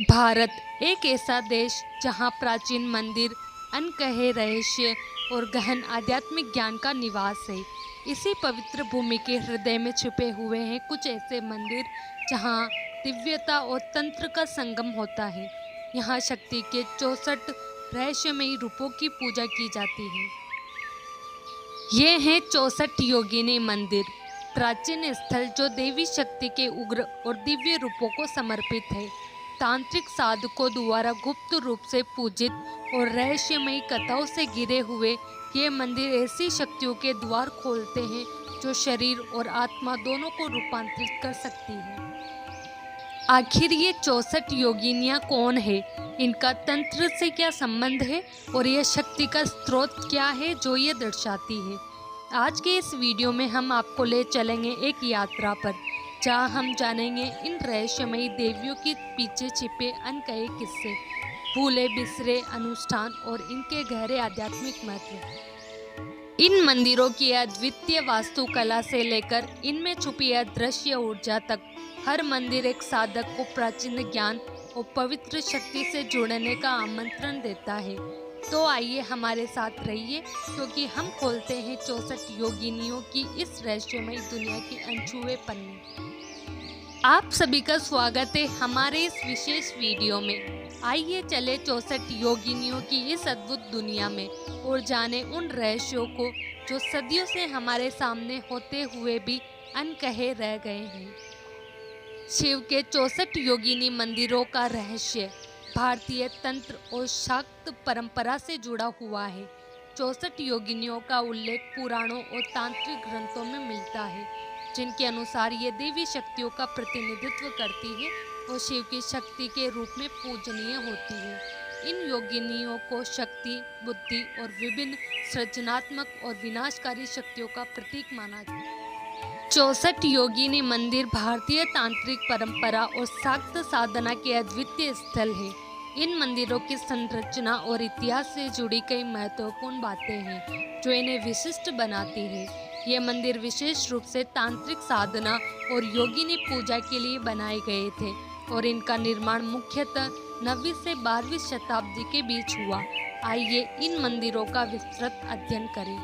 भारत एक ऐसा देश जहां प्राचीन मंदिर, अनकहे रहस्य और गहन आध्यात्मिक ज्ञान का निवास है। इसी पवित्र भूमि के हृदय में छुपे हुए हैं कुछ ऐसे मंदिर जहां दिव्यता और तंत्र का संगम होता है। यहाँ शक्ति के 64 रहस्यमयी रूपों की पूजा की जाती है। ये हैं 64 योगिनी मंदिर, प्राचीन स्थल जो देवी शक्ति के उग्र और दिव्य रूपों को समर्पित है। तांत्रिक साधकों द्वारा गुप्त रूप से पूजित और रहस्यमयी कथाओं से घिरे हुए ये मंदिर ऐसी शक्तियों के द्वार खोलते हैं जो शरीर और आत्मा दोनों को रूपांतरित कर सकती है। आखिर ये 64 योगिनियाँ कौन है, इनका तंत्र से क्या संबंध है और यह शक्ति का स्रोत क्या है जो ये दर्शाती है। आज के इस वीडियो में हम आपको ले चलेंगे एक यात्रा पर, जहाँ हम जानेंगे इन रहस्यमयी देवियों के पीछे छिपे अनकहे किस्से, भूले बिसरे अनुष्ठान और इनके गहरे आध्यात्मिक महत्व। इन मंदिरों की अद्वितीय वास्तुकला से लेकर इनमें छुपी अदृश्य ऊर्जा तक, हर मंदिर एक साधक को प्राचीन ज्ञान और पवित्र शक्ति से जुड़ने का आमंत्रण देता है। तो आइए हमारे साथ रहिए, क्योंकि हम खोलते हैं 64 योगिनियों की इस रहस्यमयी दुनिया के अनछुए पन्ने। आप सभी का स्वागत है हमारे इस विशेष वीडियो में। आइए चले 64 योगिनियों की इस अद्भुत दुनिया में और जाने उन रहस्यों को जो सदियों से हमारे सामने होते हुए भी अनकहे रह गए हैं। शिव के 64 योगिनी मंदिरों का रहस्य भारतीय तंत्र और शाक्त परंपरा से जुड़ा हुआ है। 64 योगिनियों का उल्लेख पुराणों और तांत्रिक ग्रंथों में मिलता है, जिनके अनुसार ये देवी शक्तियों का प्रतिनिधित्व करती है और शिव की शक्ति के रूप में पूजनीय होती है। इन योगिनियों को शक्ति, बुद्धि और विभिन्न सृजनात्मक और विनाशकारी शक्तियों का प्रतीक माना जाता है। 64 योगिनी मंदिर भारतीय तांत्रिक परंपरा और शाक्त साधना के अद्वितीय स्थल है। इन मंदिरों की संरचना और इतिहास से जुड़ी कई महत्वपूर्ण बातें हैं जो इन्हें विशिष्ट बनाती है। ये मंदिर विशेष रूप से तांत्रिक साधना और योगिनी पूजा के लिए बनाए गए थे और इनका निर्माण मुख्यतः 9वीं से 12वीं शताब्दी के बीच हुआ। आइए इन मंदिरों का विस्तृत अध्ययन करें।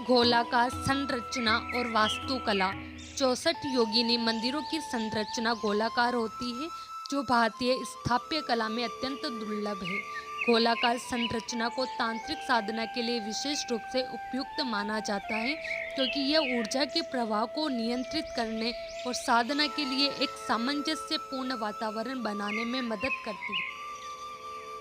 गोलाकार संरचना और वास्तुकला। 64 योगिनी मंदिरों की संरचना गोलाकार होती है, जो भारतीय स्थापत्य कला में अत्यंत दुर्लभ है। गोलाकार संरचना को तांत्रिक साधना के लिए विशेष रूप से उपयुक्त माना जाता है, क्योंकि यह ऊर्जा के प्रवाह को नियंत्रित करने और साधना के लिए एक सामंजस्यपूर्ण वातावरण बनाने में मदद करती है।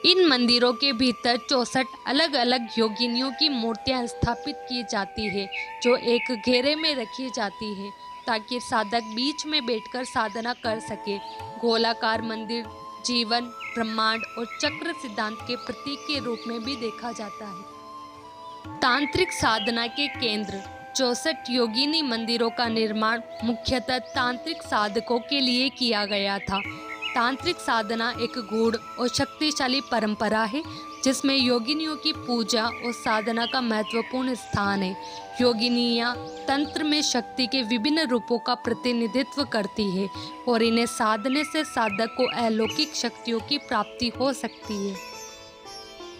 इन मंदिरों के भीतर 64 अलग अलग योगिनियों की मूर्तियां स्थापित की जाती है, जो एक घेरे में रखी जाती है ताकि साधक बीच में बैठकर साधना कर सके। गोलाकार मंदिर जीवन, ब्रह्मांड और चक्र सिद्धांत के प्रतीक के रूप में भी देखा जाता है। तांत्रिक साधना के केंद्र। 64 योगिनी मंदिरों का निर्माण मुख्यतः तांत्रिक साधकों के लिए किया गया था। तांत्रिक साधना एक गूढ़ और शक्तिशाली परंपरा है जिसमें योगिनियों की पूजा और साधना का महत्वपूर्ण स्थान है। योगिनियाँ तंत्र में शक्ति के विभिन्न रूपों का प्रतिनिधित्व करती है और इन्हें साधने से साधक को अलौकिक शक्तियों की प्राप्ति हो सकती है।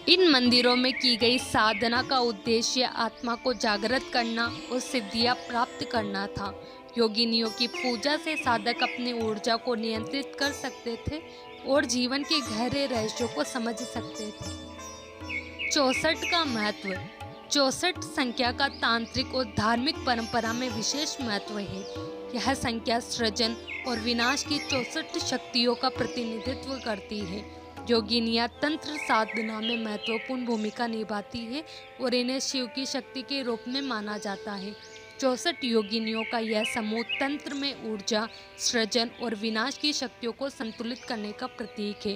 इन मंदिरों में की गई साधना का उद्देश्य आत्मा को जागृत करना और सिद्धियां प्राप्त करना था। योगिनियों की पूजा से साधक अपनी ऊर्जा को नियंत्रित कर सकते थे और जीवन के गहरे रहस्यों को समझ सकते थे। 64 का महत्व। 64 संख्या का तांत्रिक और धार्मिक परंपरा में विशेष महत्व है। यह संख्या सृजन और विनाश की 64 शक्तियों का प्रतिनिधित्व करती है। योगिनियाँ तंत्र साधना में महत्वपूर्ण भूमिका निभाती है और इन्हें शिव की शक्ति के रूप में माना जाता है। 64 योगिनियों का यह समूह तंत्र में ऊर्जा, सृजन और विनाश की शक्तियों को संतुलित करने का प्रतीक है।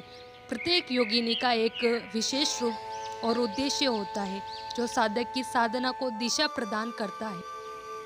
प्रत्येक योगिनी का एक विशेष रूप और उद्देश्य होता है जो साधक की साधना को दिशा प्रदान करता है।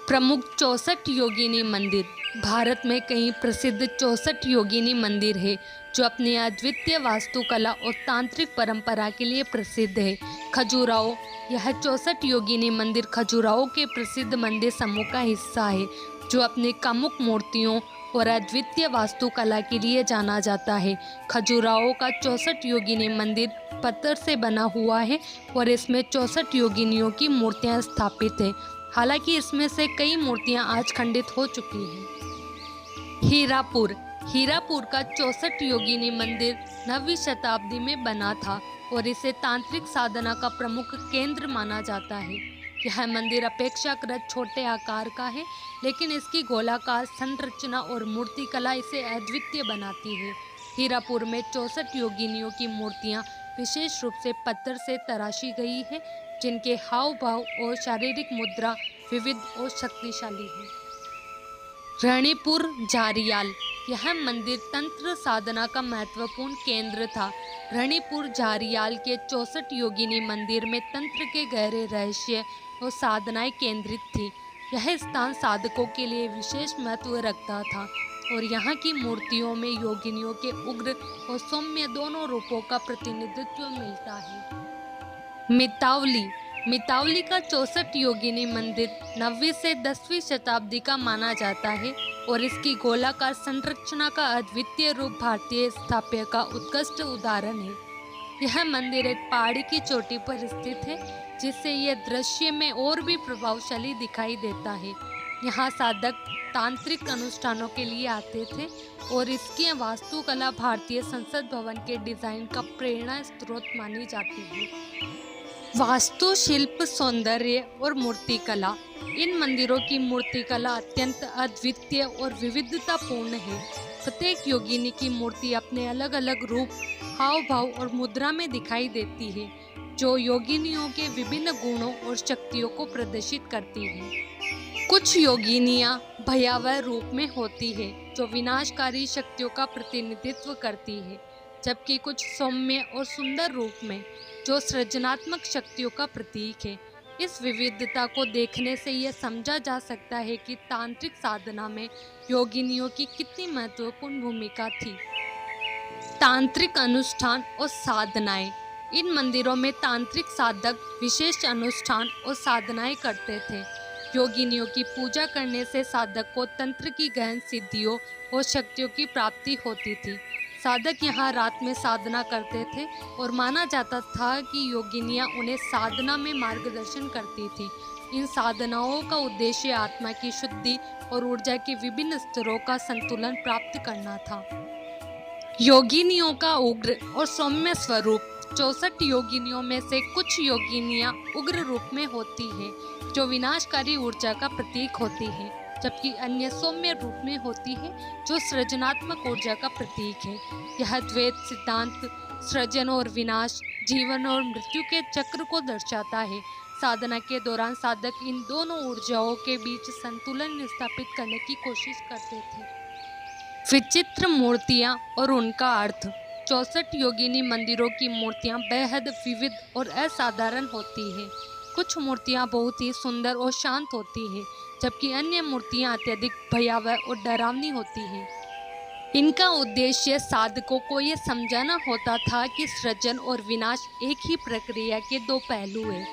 प्रमुख 64 योगिनी मंदिर। भारत में कई प्रसिद्ध 64 योगिनी मंदिर है जो अपनी अद्वितीय वास्तुकला और तांत्रिक परंपरा के लिए प्रसिद्ध है। खजुराहो। यह 64 योगिनी मंदिर खजुराहो के प्रसिद्ध मंदिर समूह का हिस्सा है। जो अपनी कामुक मूर्तियों और अद्वितीय वास्तुकला के लिए जाना जाता है। खजुराहो का 64 योगिनी मंदिर पत्थर से बना हुआ है और इसमें 64 योगिनियों की मूर्तियां स्थापित है। हालांकि इसमें से कई मूर्तियां आज खंडित हो चुकी हैं। हीरापुर का 64 योगिनी मंदिर 9वीं शताब्दी में बना था और इसे तांत्रिक साधना का प्रमुख केंद्र माना जाता है। यह मंदिर अपेक्षाकृत छोटे आकार का है, लेकिन इसकी गोलाकार संरचना और मूर्तिकला इसे अद्वितीय बनाती है। हीरापुर में 64 योगिनियों की मूर्तियां विशेष रूप से पत्थर से तराशी गई है, जिनके हाव भाव और शारीरिक मुद्रा विविध और शक्तिशाली है। रणीपुर झारियाल, यह मंदिर तंत्र साधना का महत्वपूर्ण केंद्र था। रणीपुर झारियाल के 64 योगिनी मंदिर में तंत्र के गहरे रहस्य और साधनाएं केंद्रित थी। यह स्थान साधकों के लिए विशेष महत्व रखता था और यहाँ की मूर्तियों में योगिनियों के उग्र और सौम्य दोनों रूपों का प्रतिनिधित्व मिलता है। मितावली का 64 योगिनी मंदिर 9वीं से 10वीं शताब्दी का माना जाता है और इसकी गोलाकार संरचना का अद्वितीय रूप भारतीय स्थापत्य का उत्कृष्ट उदाहरण है। यह मंदिर एक पहाड़ी की चोटी पर स्थित है, जिससे यह दृश्य में और भी प्रभावशाली दिखाई देता है। यहाँ साधक तांत्रिक अनुष्ठानों के लिए आते थे और इसकी वास्तुकला भारतीय संसद भवन के डिजाइन का प्रेरणा स्रोत मानी जाती है। वास्तुशिल्प, सौंदर्य और मूर्तिकला, इन मंदिरों की मूर्तिकला अत्यंत अद्वितीय और विविधतापूर्ण है। प्रत्येक योगिनी की मूर्ति अपने अलग अलग रूप, हाव भाव और मुद्रा में दिखाई देती है, जो योगिनियों के विभिन्न गुणों और शक्तियों को प्रदर्शित करती है। कुछ योगिनियां भयावह रूप में होती है, जो विनाशकारी शक्तियों का प्रतिनिधित्व करती है, जबकि कुछ सौम्य और सुंदर रूप में, जो सृजनात्मक शक्तियों का प्रतीक है। इस विविधता को देखने से यह समझा जा सकता है कि तांत्रिक साधना में योगिनियों की कितनी महत्वपूर्ण भूमिका थी। तांत्रिक अनुष्ठान और साधनाएं, इन मंदिरों में तांत्रिक साधक विशेष अनुष्ठान और साधनाएं करते थे। योगिनियों की पूजा करने से साधक को तंत्र की गहन सिद्धियों और शक्तियों की प्राप्ति होती थी। साधक यहाँ रात में साधना करते थे और माना जाता था कि योगिनियाँ उन्हें साधना में मार्गदर्शन करती थी। इन साधनाओं का उद्देश्य आत्मा की शुद्धि और ऊर्जा के विभिन्न स्तरों का संतुलन प्राप्त करना था। योगिनियों का उग्र और सौम्य स्वरूप, 64 योगिनियों में से कुछ योगिनियाँ उग्र रूप में होती हैं, जो विनाशकारी ऊर्जा का प्रतीक होती है, जबकि अन्य सौम्य रूप में होती है, जो सृजनात्मक ऊर्जा का प्रतीक है। यह द्वैत सिद्धांत सृजन और विनाश, जीवन और मृत्यु के चक्र को दर्शाता है। साधना के दौरान साधक इन दोनों ऊर्जाओं के बीच संतुलन स्थापित करने की कोशिश करते थे। विचित्र मूर्तियाँ और उनका अर्थ, 64 योगिनी मंदिरों की मूर्तियाँ बेहद विविध और असाधारण होती हैं। कुछ मूर्तियाँ बहुत ही सुंदर और शांत होती हैं, जबकि अन्य मूर्तियाँ अत्यधिक भयावह और डरावनी होती हैं। इनका उद्देश्य साधकों को ये समझाना होता था कि सृजन और विनाश एक ही प्रक्रिया के दो पहलू हैं।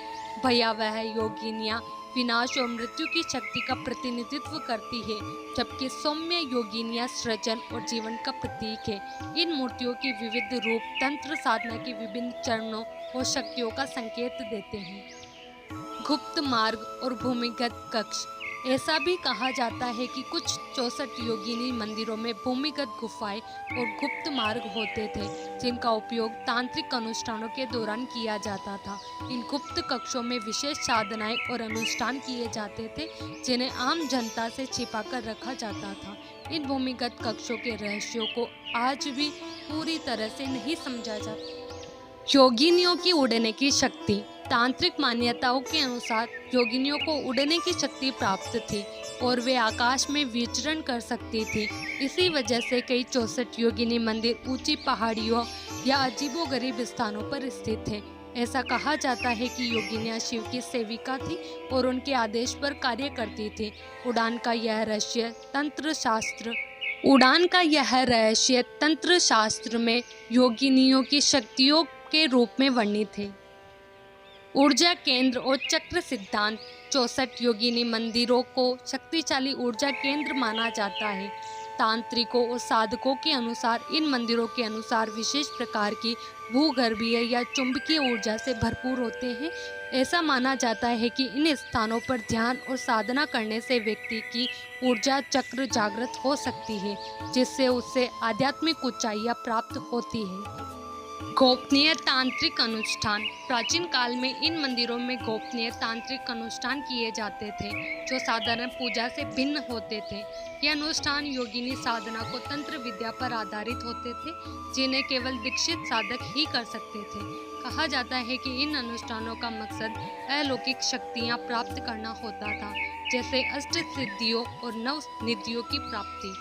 भयावह योगिनियाँ विनाश और मृत्यु की शक्ति का प्रतिनिधित्व करती है, जबकि सौम्य योगिनियाँ सृजन और जीवन का प्रतीक है। इन मूर्तियों के विविध रूप तंत्र साधना के विभिन्न चरणों और शक्तियों का संकेत देते हैं। गुप्त मार्ग और भूमिगत कक्ष, ऐसा भी कहा जाता है कि कुछ 64 योगिनी मंदिरों में भूमिगत गुफाएं और गुप्त मार्ग होते थे, जिनका उपयोग तांत्रिक अनुष्ठानों के दौरान किया जाता था। इन गुप्त कक्षों में विशेष साधनाएं और अनुष्ठान किए जाते थे, जिन्हें आम जनता से छिपाकर रखा जाता था। इन भूमिगत कक्षों के रहस्यों को आज भी पूरी तरह से नहीं समझा जाता। योगिनियों की उड़ने की शक्ति, तांत्रिक मान्यताओं के अनुसार योगिनियों को उड़ने की शक्ति प्राप्त थी और वे आकाश में विचरण कर सकती थी। इसी वजह से कई 64 योगिनी मंदिर ऊंची पहाड़ियों या अजीबोगरीब स्थानों पर स्थित है। ऐसा कहा जाता है कि योगिनियाँ शिव की सेविका थी और उनके आदेश पर कार्य करती थी। उड़ान का यह रहस्य तंत्र शास्त्र में योगिनियों की शक्तियों के रूप में वर्णित है। ऊर्जा केंद्र और चक्र सिद्धांत, 64 योगिनी मंदिरों को शक्तिशाली ऊर्जा केंद्र माना जाता है। तांत्रिकों और साधकों के अनुसार इन मंदिरों के अनुसार विशेष प्रकार की भूगर्भीय या चुंबकीय ऊर्जा से भरपूर होते हैं। ऐसा माना जाता है कि इन स्थानों पर ध्यान और साधना करने से व्यक्ति की ऊर्जा चक्र जागृत हो सकती है, जिससे उससे आध्यात्मिक ऊंचाइयां प्राप्त होती है। गोपनीय तांत्रिक अनुष्ठान। प्राचीन काल में इन मंदिरों में गोपनीय तांत्रिक अनुष्ठान किए जाते थे, जो साधारण पूजा से भिन्न होते थे। ये अनुष्ठान योगिनी साधना को तंत्र विद्या पर आधारित होते थे, जिन्हें केवल दीक्षित साधक ही कर सकते थे। कहा जाता है कि इन अनुष्ठानों का मकसद अलौकिक शक्तियाँ प्राप्त करना होता था, जैसे अष्ट सिद्धियों और नव निधियों की प्राप्ति।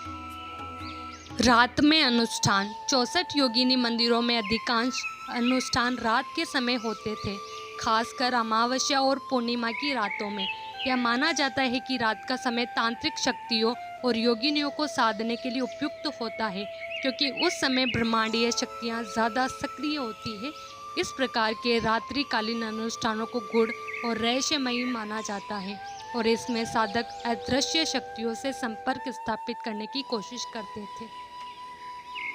रात में अनुष्ठान। 64 योगिनी मंदिरों में अधिकांश अनुष्ठान रात के समय होते थे, खासकर अमावस्या और पूर्णिमा की रातों में। यह माना जाता है कि रात का समय तांत्रिक शक्तियों और योगिनियों को साधने के लिए उपयुक्त होता है, क्योंकि उस समय ब्रह्मांडीय शक्तियाँ ज़्यादा सक्रिय होती है। इस प्रकार के रात्रिकालीन अनुष्ठानों को गूढ़ और रहस्यमयी माना जाता है, और इसमें साधक अदृश्य शक्तियों से संपर्क स्थापित करने की कोशिश करते थे।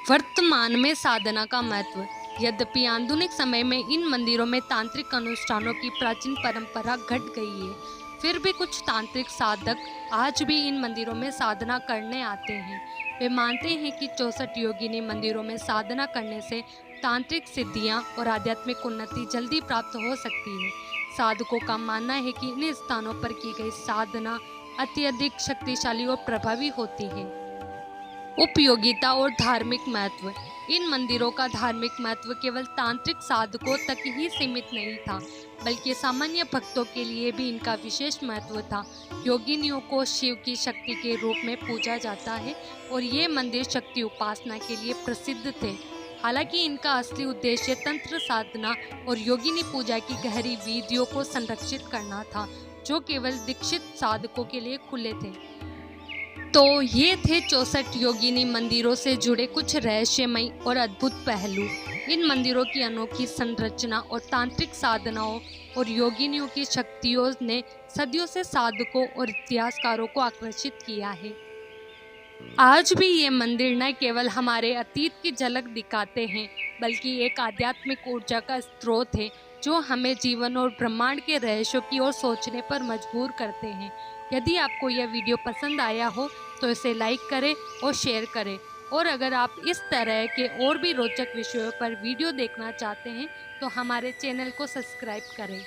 वर्तमान में साधना का महत्व। यद्यपि आधुनिक समय में इन मंदिरों में तांत्रिक अनुष्ठानों की प्राचीन परंपरा घट गई है, फिर भी कुछ तांत्रिक साधक आज भी इन मंदिरों में साधना करने आते हैं। वे मानते हैं कि 64 योगिनी मंदिरों में साधना करने से तांत्रिक सिद्धियां और आध्यात्मिक उन्नति जल्दी प्राप्त हो सकती है। साधकों का मानना है कि इन स्थानों पर की गई साधना अत्यधिक शक्तिशाली और प्रभावी होती है। उपयोगिता और धार्मिक महत्व। इन मंदिरों का धार्मिक महत्व केवल तांत्रिक साधकों तक ही सीमित नहीं था, बल्कि सामान्य भक्तों के लिए भी इनका विशेष महत्व था। योगिनियों को शिव की शक्ति के रूप में पूजा जाता है, और ये मंदिर शक्ति उपासना के लिए प्रसिद्ध थे। हालांकि इनका असली उद्देश्य तंत्र साधना और योगिनी पूजा की गहरी विधियों को संरक्षित करना था, जो केवल दीक्षित साधकों के लिए खुले थे। तो ये थे 64 योगिनी मंदिरों से जुड़े कुछ रहस्यमयी और अद्भुत पहलू। इन मंदिरों की अनोखी संरचना और तांत्रिक साधनाओं और योगिनियों की शक्तियों ने सदियों से साधकों और इतिहासकारों को आकर्षित किया है। आज भी ये मंदिर न केवल हमारे अतीत की झलक दिखाते हैं, बल्कि एक आध्यात्मिक ऊर्जा का स्रोत है, जो हमें जीवन और ब्रह्मांड के रहस्यों की ओर सोचने पर मजबूर करते हैं। यदि आपको यह वीडियो पसंद आया हो तो इसे लाइक करें और शेयर करें, और अगर आप इस तरह के और भी रोचक विषयों पर वीडियो देखना चाहते हैं तो हमारे चैनल को सब्सक्राइब करें।